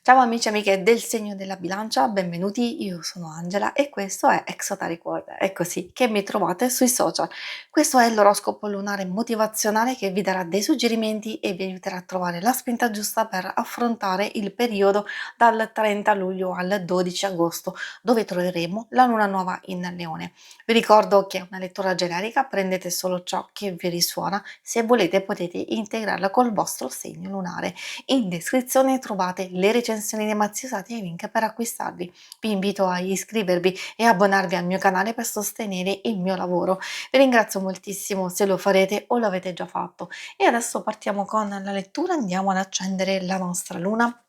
Ciao amici e amiche del segno della bilancia, benvenuti, io sono Angela e questo è Exoteric World, è così che mi trovate sui social. Questo è l'oroscopo lunare motivazionale che vi darà dei suggerimenti e vi aiuterà a trovare la spinta giusta per affrontare il periodo dal 30 luglio al 12 agosto, dove troveremo la luna nuova in Leone. Vi ricordo che è una lettura generica, prendete solo ciò che vi risuona, se volete potete integrarla col vostro segno lunare. In descrizione trovate le recensioni dei mazzi usati e i link per acquistarli. Vi invito a iscrivervi e abbonarvi al mio canale per sostenere il mio lavoro. Vi ringrazio moltissimo se lo farete o lo avete già fatto. E adesso partiamo con la lettura, andiamo ad accendere la nostra luna.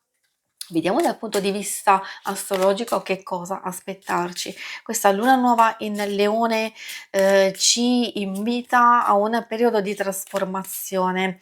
Vediamo dal punto di vista astrologico che cosa aspettarci. Questa luna nuova in Leone ci invita a un periodo di trasformazione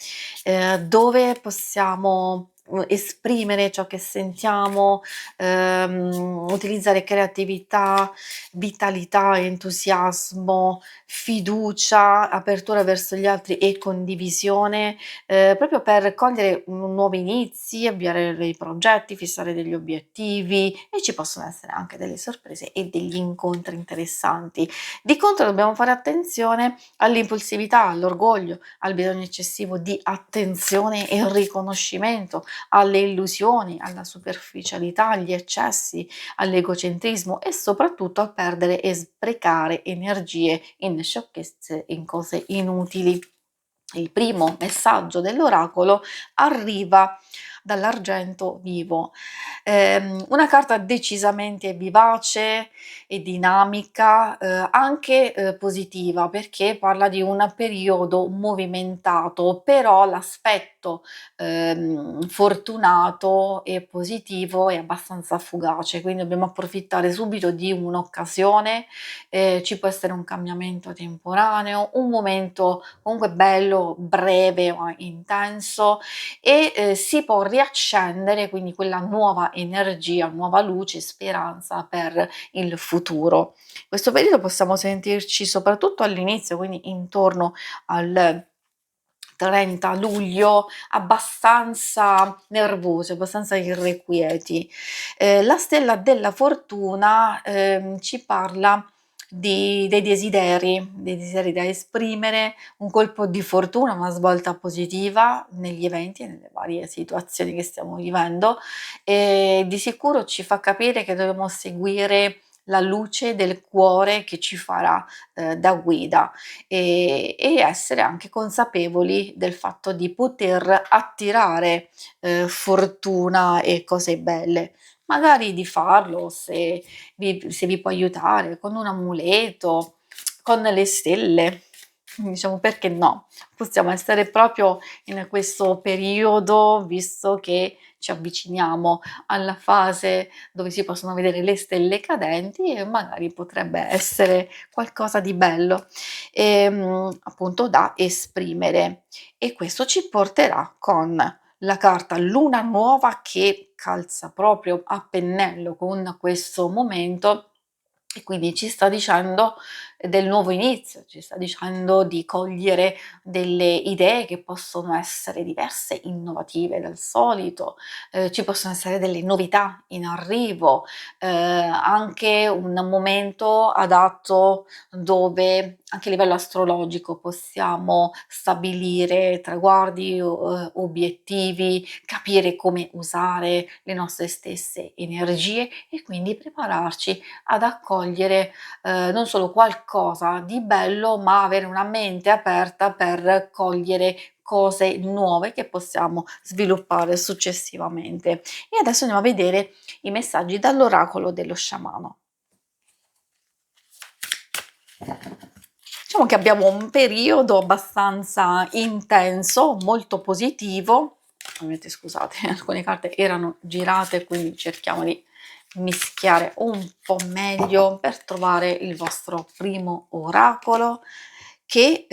dove possiamo esprimere ciò che sentiamo, utilizzare creatività, vitalità, entusiasmo, fiducia, apertura verso gli altri e condivisione, proprio per cogliere nuovi inizi, avviare dei progetti, fissare degli obiettivi e ci possono essere anche delle sorprese e degli incontri interessanti. Di contro dobbiamo fare attenzione all'impulsività, all'orgoglio, al bisogno eccessivo di attenzione e riconoscimento, alle illusioni, alla superficialità, agli eccessi, all'egocentrismo e soprattutto a perdere e sprecare energie in sciocchezze, in cose inutili. Il primo messaggio dell'oracolo arriva dall'argento vivo, una carta decisamente vivace e dinamica, anche positiva perché parla di un periodo movimentato, però l'aspetto fortunato e positivo è abbastanza fugace, quindi dobbiamo approfittare subito di un'occasione, ci può essere un cambiamento temporaneo, un momento comunque bello, breve ma intenso e si può riaccendere quindi quella nuova energia, nuova luce, speranza per il futuro. In questo periodo possiamo sentirci soprattutto all'inizio, quindi intorno al 30 luglio, abbastanza nervosi, abbastanza irrequieti. La stella della fortuna ci parla dei desideri da esprimere, un colpo di fortuna, una svolta positiva negli eventi e nelle varie situazioni che stiamo vivendo e di sicuro ci fa capire che dobbiamo seguire la luce del cuore che ci farà da guida e essere anche consapevoli del fatto di poter attirare fortuna e cose belle. Magari di farlo se vi può aiutare con un amuleto, con le stelle, diciamo perché no? Possiamo essere proprio in questo periodo, visto che ci avviciniamo alla fase dove si possono vedere le stelle cadenti e magari potrebbe essere qualcosa di bello, appunto da esprimere. E questo ci porterà con la carta luna nuova che calza proprio a pennello con questo momento e quindi ci sta dicendo del nuovo inizio, ci sta dicendo di cogliere delle idee che possono essere diverse, innovative dal solito, ci possono essere delle novità in arrivo, anche un momento adatto dove anche a livello astrologico possiamo stabilire traguardi, obiettivi, capire come usare le nostre stesse energie e quindi prepararci ad accogliere non solo qualcosa di bello, ma avere una mente aperta per cogliere cose nuove che possiamo sviluppare successivamente. E adesso andiamo a vedere i messaggi dall'oracolo dello sciamano. Diciamo che abbiamo un periodo abbastanza intenso, molto positivo. Ovviamente scusate, alcune carte erano girate, quindi cerchiamo di mischiare un po' meglio per trovare il vostro primo oracolo che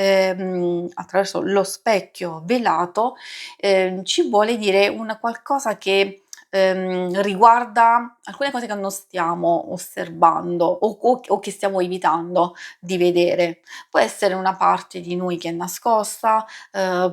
attraverso lo specchio velato ci vuole dire una qualcosa che riguarda alcune cose che non stiamo osservando o che stiamo evitando di vedere. Può essere una parte di noi che è nascosta,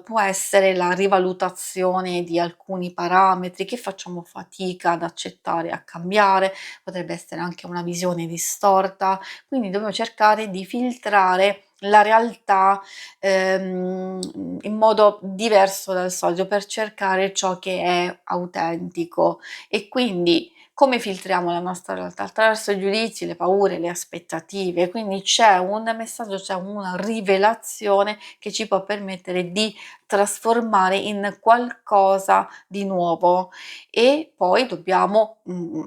può essere la rivalutazione di alcuni parametri che facciamo fatica ad accettare e a cambiare, potrebbe essere anche una visione distorta, quindi dobbiamo cercare di filtrare la realtà, in modo diverso dal solito per cercare ciò che è autentico. E quindi come filtriamo la nostra realtà? Attraverso i giudizi, le paure, le aspettative, quindi c'è un messaggio, c'è una rivelazione che ci può permettere di trasformare in qualcosa di nuovo e poi dobbiamo,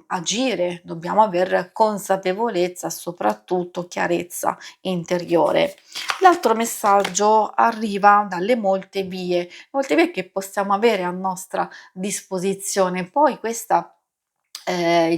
agire, dobbiamo aver consapevolezza, soprattutto chiarezza interiore. L'altro messaggio arriva dalle molte vie che possiamo avere a nostra disposizione. Poi questa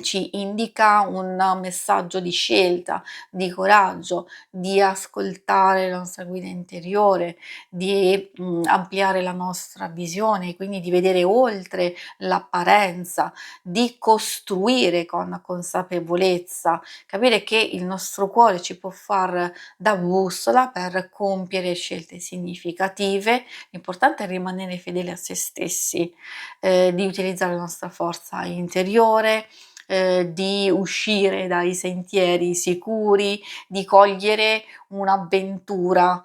ci indica un messaggio di scelta, di coraggio, di ascoltare la nostra guida interiore, di, ampliare la nostra visione, quindi di vedere oltre l'apparenza, di costruire con consapevolezza, capire che il nostro cuore ci può far da bussola per compiere scelte significative. L'importante è rimanere fedeli a se stessi, di utilizzare la nostra forza interiore, di uscire dai sentieri sicuri, di cogliere un'avventura,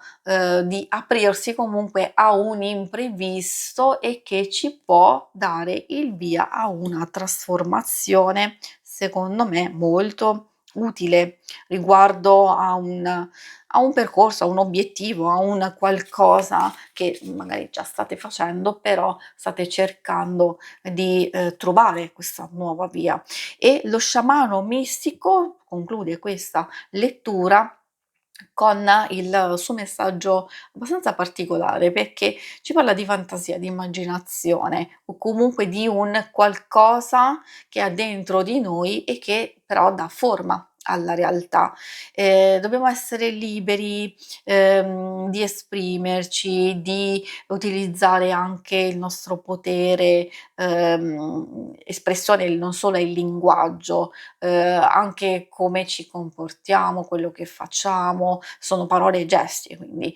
di aprirsi comunque a un imprevisto e che ci può dare il via a una trasformazione, secondo me, molto utile riguardo a un percorso, a un obiettivo, a un qualcosa che magari già state facendo, però state cercando di trovare questa nuova via. E lo sciamano mistico conclude questa lettura con il suo messaggio abbastanza particolare, perché ci parla di fantasia, di immaginazione o comunque di un qualcosa che ha dentro di noi e che però dà forma alla realtà. Dobbiamo essere liberi, di esprimerci, di utilizzare anche il nostro potere, espressione, non solo il linguaggio, anche come ci comportiamo, quello che facciamo, sono parole e gesti quindi.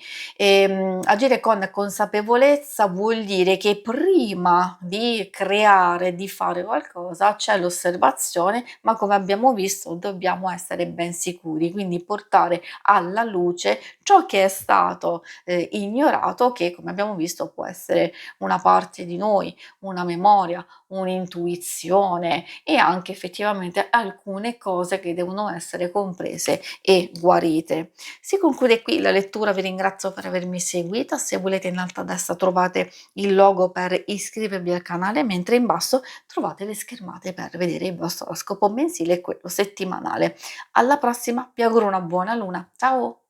Agire con consapevolezza vuol dire che prima di creare, di fare qualcosa, c'è l'osservazione, ma come abbiamo visto dobbiamo essere ben sicuri, quindi portare alla luce ciò che è stato, ignorato, che come abbiamo visto può essere una parte di noi, una memoria, un'intuizione e anche effettivamente alcune cose che devono essere comprese e guarite. Si conclude qui la lettura, vi ringrazio per avermi seguita, se volete in alto a destra trovate il logo per iscrivervi al canale, mentre in basso trovate le schermate per vedere il vostro oroscopo mensile e quello settimanale. Alla prossima, vi auguro una buona luna, ciao!